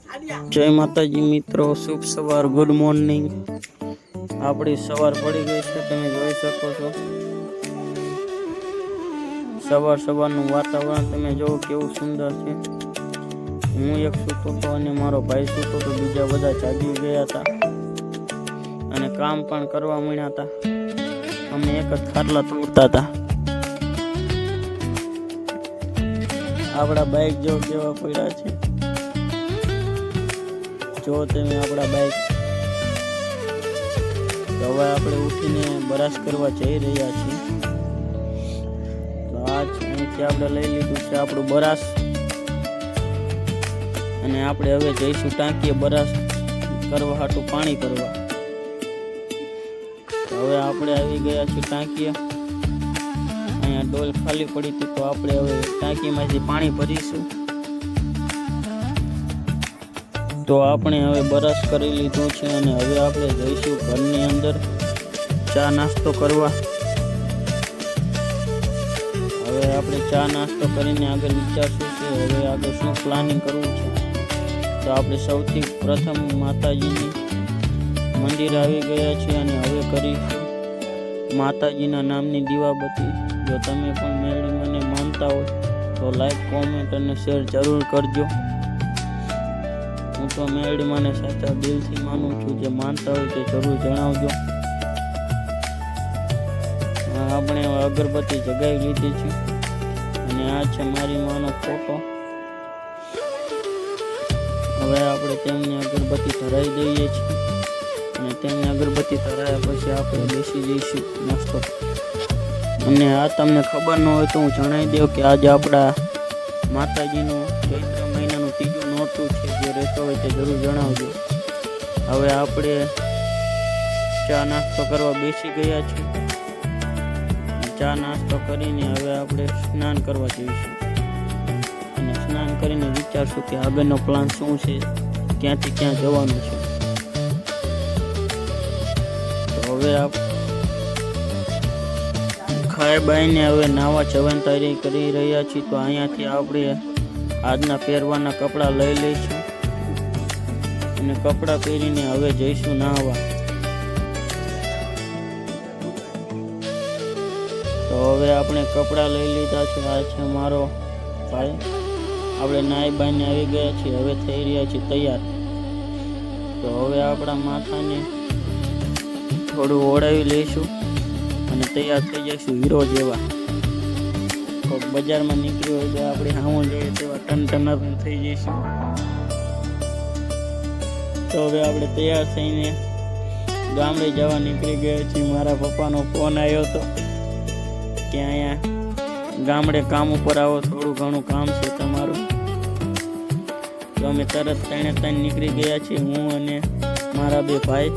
જય માતાજી મિત્રો, શુભ સવાર, ગુડ મોર્નિંગ। આપણી સવાર પડી ગઈ છે, તમે જોઈ શકો છો। સવારનું વાતાવરણ તમે જોવો કેવું સુંદર છે। હું એક સૂતો હતો અને મારો ભાઈ સૂતો હતો, બીજા બધા જાગી ગયા હતા અને કામ પણ કરવા માંડ્યા હતા। અમે એક જ ખાટલા તોડતા હતા। આપણા બાઈક જો કેવા પડ્યા છે, જો તમે આપણા બાઈક। હવે આપણે ઉઠીને બ્રશ કરવા જઈ રહ્યા છીએ। તો આજ અહીંથી આપણે લઈ લીધું છે આપણું બ્રશ અને આપણે હવે જઈશું ટાંકીએ બ્રશ કરવા હાટું પાણી ભરવા। હવે આપણે આવી ગયા છીએ ટાંકીએ। અહીંયા ડોલ ખાલી પડી હતી, તો આપણે હવે ટાંકીમાંથી પાણી ભરીશું। તો આપણે હવે બ્રશ કરી લીધું છે અને હવે આપણે જઈશું ઘરની અંદર ચા નાસ્તો કરવા। હવે આપણે ચા નાસ્તો કરીને આગળ વિચારશું કે હવે આગળ શું પ્લાનિંગ કરવું છે। તો આપણે સૌથી પ્રથમ માતાજીની મંદિર આવી ગયા છીએ અને હવે કરીશું માતાજીના નામની દીવાબત્તી। જો તમે પણ મેળવી મને માનતા હોય તો લાઈક, કોમેન્ટ અને શેર જરૂર કરજો। હું તો મેળવી મને સાચા દિલથી માનું છું, જે માનતા હોય તે જરૂર જણાવજો। આપણે અગરબત્તી જગાવી લીધી છે અને આ છે મારી માનો ફોટો। હવે આપણે તેમને અગરબત્તી ધરાવી દઈએ છીએ અને તેમને અગરબત્તી ધરાવ્યા પછી આપણે બેસી જઈશું નાસ્તો। અને આ તમને ખબર ન હોય તો હું જણાવી દઉં કે આજે આપણા માતાજીનું ચૈત્ર મહિનાનું ત્રીજું નોરતું છે, જે રહેતો હોય તે જરૂર જણાવજો। હવે આપણે ચા નાસ્તો કરવા બેસી ગયા છીએ। ચા નાસ્તો કરીને હવે આપણે સ્નાન કરવા જઈશું અને સ્નાન કરીને વિચારશું કે આગળનો પ્લાન શું છે, ક્યાંથી ક્યાં જવાનું છે। તો હવે ખાઈ બાઈને હવે નાવા જવાની તૈયારી કરી રહ્યા છીએ। તો અહીંયાથી આપણે આજના પહેરવાના કપડાં લઈ લઈશું અને કપડાં પહેરીને હવે જઈશું નાહવા। તો હવે આપણે કપડાં લઈ લીધા છે। આ છે મારો ભાઈ। આપણે નાઈ બાઈને આવી ગયા છીએ, હવે થઈ રહ્યા છીએ તૈયાર। તો હવે આપણા માથાને થોડું ઓળાવી લઈશું અને તૈયાર થઈ જઈશું હીરો જેવા। તો બજારમાં નીકળ્યું હોય તો આપણે હામું જોઈએ તેવા ટનટના પણ થઈ જઈશું। તો હવે આપણે તૈયાર થઈને ગામડે જવા નીકળી ગયા છીએ। મારા પપ્પાનો ફોન આવ્યો હતો કે અહીંયા ગામડે કામ ઉપર આવો, થોડું ઘણું કામ છે તમારું। તો અમે તરત ત્રણે નીકળી ગયા છીએ, હું અને મારા બે ભાઈ,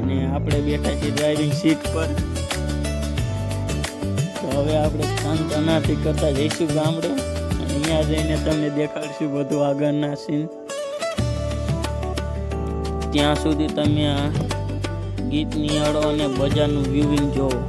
અને આપણે બેઠા છીએ ડ્રાઇવિંગ સીટ પર। તો હવે આપણે તનાથી કરતા જઈશું ગામડે, અહીંયા જઈને તમને દેખાડશું બધું આગળના સીન। ત્યાં સુધી તમે આ ગીત નિહાળો અને બજારનું વ્યૂઇંગ જોવો।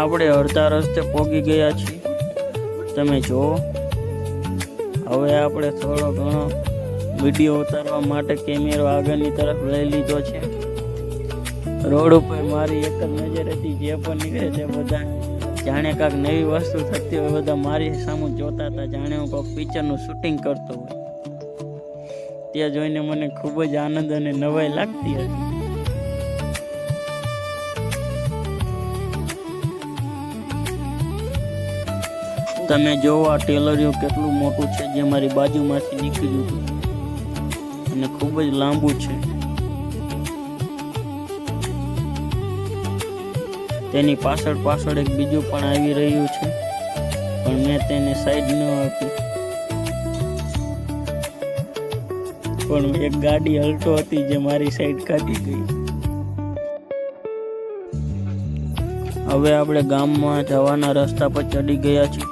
આપણે અડધા રસ્તે પહોંચી ગયા છીએ, તમે જુઓ। હવે આપણે થોડો ઘણો વિડીયો ઉતારવા માટે કેમેરો આગળની તરફ લઈ લીધો છે। રોડ ઉપર મારી એક જ નજર હતી, જે પણ નીકળે તે બધા જાણે કાંક નવી વસ્તુ થતી હોય, બધા મારી સામે જોતા હતા, જાણે હું કોઈક પિક્ચરનું શૂટિંગ કરતો હોય. ત્યાં જોઈને મને ખૂબ જ આનંદ અને નવાઈ લાગતી હતી. તમે જોવો આ ટેલરિયું કેટલું મોટું છે, જે મારી બાજુમાંથી નીકળ્યું હતું અને ખૂબ જ લાંબુ છે. તેની પાછળ એક બીજું પણ આવી રહ્યું છે, પણ મેં તેને સાઈડ ન આપી. પણ એક ગાડી અલ્ટો હતી જે મારી સાઈડ કાઢી ગઈ. હવે આપણે ગામમાં જવાના રસ્તા પર ચડી ગયા છીએ.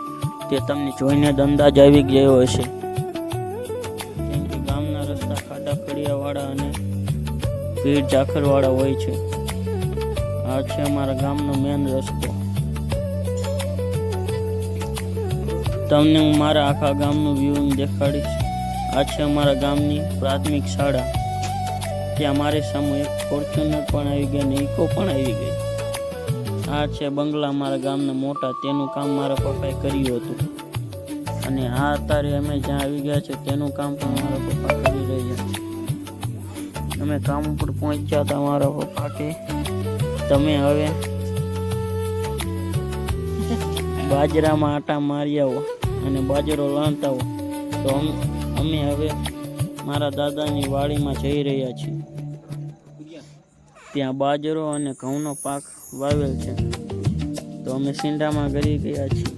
તે તમને જોઈને જ અંદાજ આવી ગયો હશે, કેમ કે ગામના રસ્તા ખાડા ખડિયાવાળા અને ભીડ ઝાખરવાળા હોય છે. આ છે અમારા ગામનો મેન રસ્તો. તમને હું મારા આખા ગામનું વ્યૂ દેખાડીશ. આ છે અમારા ગામની પ્રાથમિક શાળા. ત્યાં મારી સામે એક ફોર્ચ્યુનર પણ આવી ગઈ અને ઇકો પણ આવી ગઈ. આ છે બંગલા મારા ગામના મોટા, તેનું કામ મારા પપ્પાએ કર્યું હતું. અને આ અત્યારે અમે જ્યાં આવી ગયા છે તેનું કામ પણ મારા પપ્પા કરી રહ્યા છે. અમે કામ ઉપર પહોંચ્યા હતા. મારા પપ્પા કે તમે હવે બાજરામાં આટા મારી આવો અને બાજરો લાણતા હો. તો અમે હવે મારા દાદાની વાડીમાં જઈ રહ્યા છીએ. ત્યાં બાજરો અને ઘઉંનો પાક વાવેલ છે, તો અમે સીંડામાં કરી ગયા છીએ.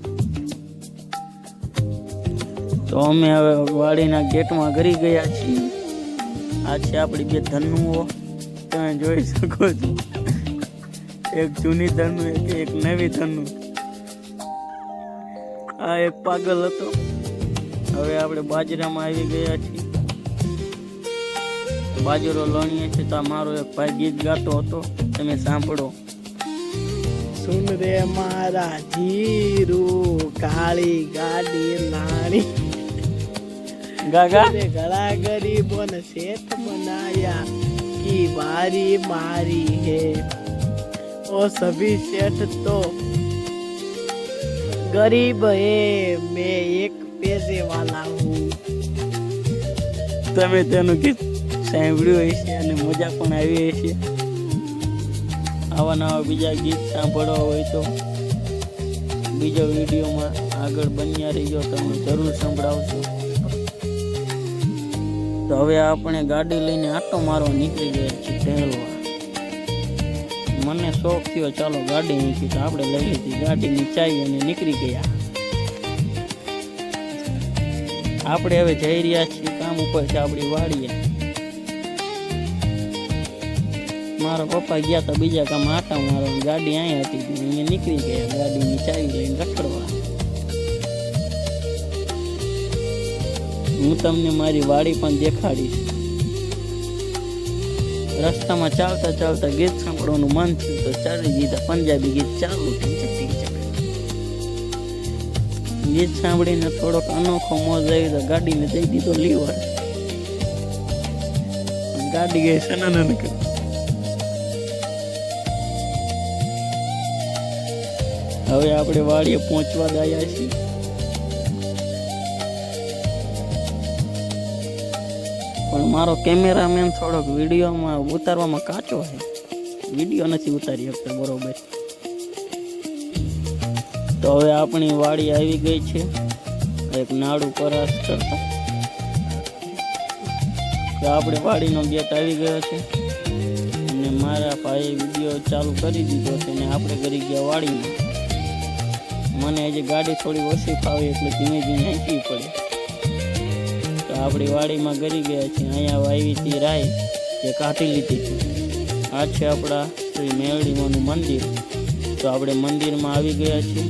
તો અમે હવે વાડીના ગેટમાં કરી ગયા છીએ. આ છે આપણી બે ધનુઓ, તમે જોઈ શકો છો. એક જૂની ધનુ, એક નવી ધનુ. આ એક પાગલ હતો. હવે આપણે બાજરામાં આવી ગયા છીએ. બાજરો લણીએ છીએ. તો મારો એક ભાઈ ગીત ગાતો હતો, તમે સાંભળો. સુન રે મારા જીરું, કાળી ગાડી લાણી, ગાગા ઘણા ગરીબોને શેઠ બનાયા, કી બારી મારી હે, ओ सभी सेठ तो गरीब है, मैं एक पैसे वाला हूँ. તમે તેનું ગીત સાંભળ્યું હશે અને મજા પણ આવી હશે. આવા નવા બીજા ગીત સાંભળવા હોય તો બીજા વિડીયોમાં આગળ બન્યા રહીજો, તમને જરૂર સંભળાવશો. તો હવે આપણે ગાડી લઈને આટો મારવા નીકળી ગયા છીએ ટહેલવા. મને શોખ થયો, ચાલો ગાડી મૂકી. તો આપણે લઈ લીધી ગાડીની ચાવી અને નીકળી ગયા. આપણે હવે જઈ રહ્યા છીએ કામ ઉપર છે આપણી વાડીએ. મારા પપ્પા ગયા હતા બીજા કામ આટા મારવા, ગાડી અહીંયા હતી, અહીંયા નીકળી ગયા ગાડીની ચાવી લઈને રખડવા. હું તમને મારી વાડી પણ દેખાડીશ. રસ્તામાં ચાલતા ચાલતા ગીત સાંભળવાનું મન થયું તો ચાલી દીધા પંજાબી ગીત ચાલુ. ગીત સાંભળીને થોડોક અનોખો મોજ આવી તો ગાડીને દઈ દીધો લીવર. ગાડી ગઈ સનાનન કરી. હવે આપણે વાડીએ પહોંચવા આવ્યા છીએ. પણ મારો કેમેરામેન થોડોક વિડીયોમાં ઉતારવામાં કાચો છે, વિડીયો નથી ઉતારી શકતો બરોબર. તો હવે આપણી વાડી આવી ગઈ છે. એક નાડું પરાસ કરતા તો આપણે વાડીનો ગેટ આવી ગયો છે. અને મારા ભાઈએ વિડીયો ચાલુ કરી દીધો છે અને આપણે કરી ગયા વાડીમાં. મને હજી ગાડી થોડી ઓછી ફાવી એટલે ધીમે ધીમે હાંકવી પડે. તો આપણી વાડીમાં ગરી ગયા છીએ. અહીંયા વાવી હતી રાય જે કાઢી લીધી હતી. આ છે આપણા શ્રી મેલડીમાનું મંદિર. તો આપણે મંદિરમાં આવી ગયા છીએ.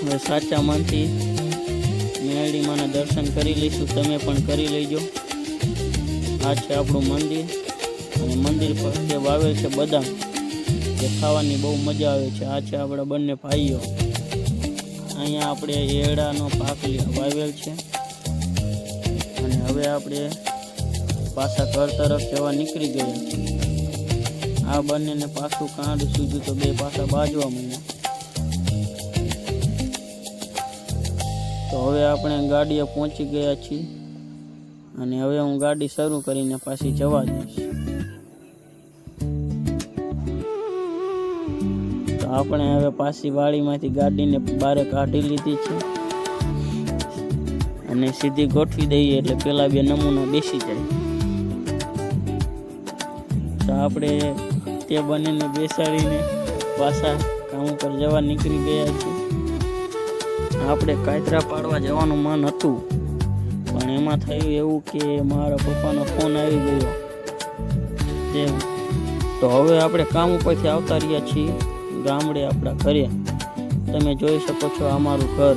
હવે સાચા મનથી મેલડીમાના દર્શન કરી લઈશું, તમે પણ કરી લેજો. આ છે આપણું મંદિર અને મંદિર પર જે વાવેલ છે બદામ, જે ખાવાની બહુ મજા આવે છે. આ છે આપણા બંને ભાઈઓ. અહીંયા આપણે એરડાનો પાક વાવેલ છે. અને હવે આપણે પાછા ઘર તરફ જવા નીકળી ગયા છીએ. આ બંનેને પાછું કાંડ સૂજ્યું તો બે પાછા બાજવા માંડ્યા. હવે આપણે ગાડીએ પહોંચી ગયા છીએ અને હવે હું ગાડી શરૂ કરીને પાછી જવા દઈશ. તો આપણે હવે પાછી વાડીમાંથી ગાડીને બહાર કાઢી લીધી છે અને સીધી ગોઠવી દઈએ એટલે પેલા બે નમૂના બેસી જાય. તો આપણે તે બંનેને બેસાડીને પાછા કામ ઉપર જવા નીકળી ગયા છીએ. આપણે કાતરા પાડવા જવાનું મન હતું પણ એમાં થયું એવું કે મારા પપ્પાનો ફોન આવી ગયો. તો હવે આપણે કામ ઉપરથી આવતા રહ્યા છીએ ગામડે આપણા ઘરે. તમે જોઈ શકો છો આ મારું ઘર.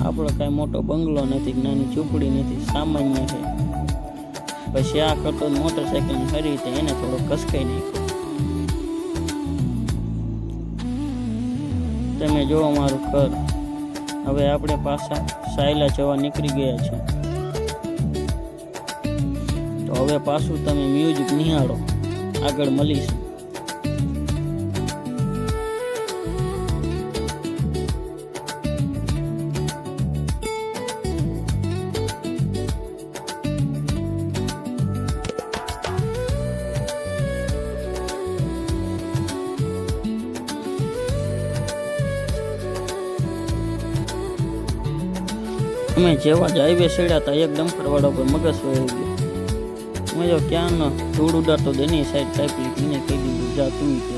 આપણો કાંઈ મોટો બંગલો નથી, નાની ઝૂંપડી નથી, સામાન્ય છે. પછી આ કરતો મોટરસાઇકલની હરી તો એને થોડો કસકાઈ નાખ્યો. તમે જુઓ મારું ઘર. હવે આપણે પાછા સાયલા જવા નીકળી ગયા છે. તો હવે પાછું તમે મ્યુઝિક નિહાળો, આગળ મળીશું. અમે જેવા જ હાઈવે ચડ્યા હતા એક ડમ્પરવાળા પર મગજ વહી ગયો. મેં જો ક્યાં ન ધૂળ ઉડાડતો એની સાઈડ સાયકલ એને કહી દીધું જા તું કે.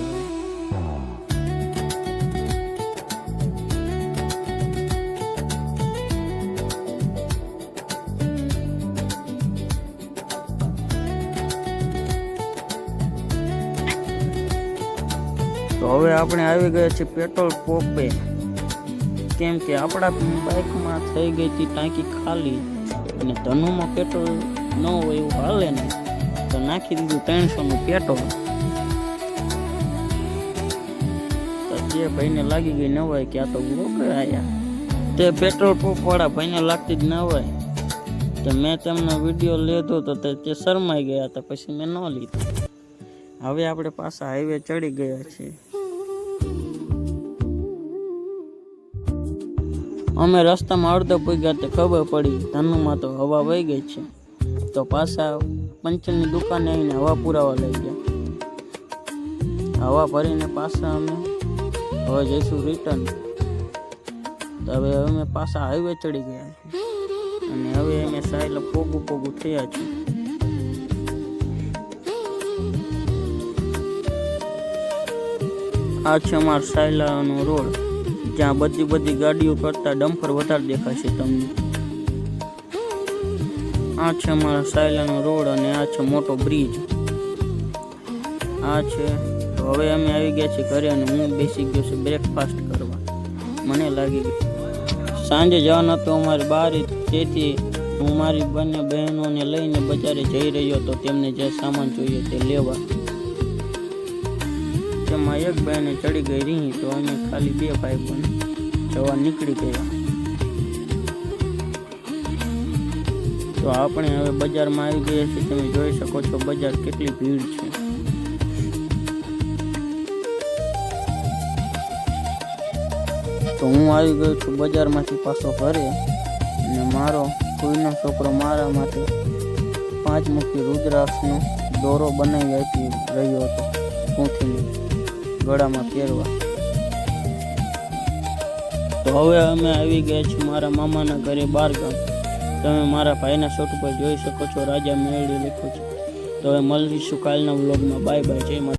તો હવે આપણે આવી ગયા છીએ પેટ્રોલ પંપે. કેમ કે આપણા બાઇકમાં થઈ ગઈ હતી ટાંકી ખાલી અને ધનુમાં પેટ્રોલ ન હોય એવું હાલે ને, તો નાખી દીધું 300નું પેટ્રોલ. તો જે ભાઈને લાગી ગઈ નવાય કે આ તો રોકડા આવ્યા. તે પેટ્રોલ પંપવાળા ભાઈને લાગતી જ નવાય. તો મેં તેમનો વિડીયો લીધો તો તે શરમાઈ ગયા હતા, પછી મેં ન લીધો. હવે આપણે પાછા હાઈવે ચડી ગયા છીએ. અમે રસ્તામાં અડધો પૂગ્યા તે ખબર પડી ધનુમાં તો હવા વહી ગઈ છે. તો પાછા પંચરની દુકાને આવીને હવા પુરાવા લઈ ગયા. હવા ભરીને પાછા અમે હવે જઈશું રિટર્ન. તો હવે અમે પાછા હાઈવે ચડી ગયા છીએ અને હવે અમે સાયલા પોગું થયા છીએ. આ છે અમારા સાયલાનો રોડ, જ્યાં બધી ગાડીઓ કરતા ડમ્પર વધારે દેખાશે તમને. આ છે અમારા સાયલાનો રોડ અને આ છે મોટો બ્રિજ. આ છે. તો હવે અમે આવી ગયા છીએ ઘરે અને હું બેસી ગયો છું બ્રેકફાસ્ટ કરવા. મને લાગી ગયું સાંજે જવાનું હતું અમારે બહાર, તેથી હું મારી બંને બહેનોને લઈને બજારે જઈ રહ્યો હતો તેમને જે સામાન જોઈએ તે લેવા. તેમાં એક બહેને ચડી ગઈ રહી તો અમે ખાલી 2 ભાઈ પણ જવા નીકળી ગયા. તો આપણે હવે બજારમાં આવી ગયા છીએ. તમે જોઈ શકો છો બજાર કેટલી ભીડ છે. તો હું આવી ગયો છું બજારમાંથી પાછો ઘરે અને મારો કોઈનો છોકરો મારા માટે 5 મુખી રુદ્રાક્ષનો દોરો બનાવી આપી રહ્યો હતો ગૂંથીને ગળામાં પહેરવા. તો હવે અમે આવી ગયા છીએ મારા મામાના ઘરે બારગામ. તમે મારા ભાઈના શર્ટ ઉપર જોઈ શકો છો રાજા મેળવી લખ્યું છે. તો હવે મળીશું કાલના વ્લોગમાં. Bye bye. જય માતા.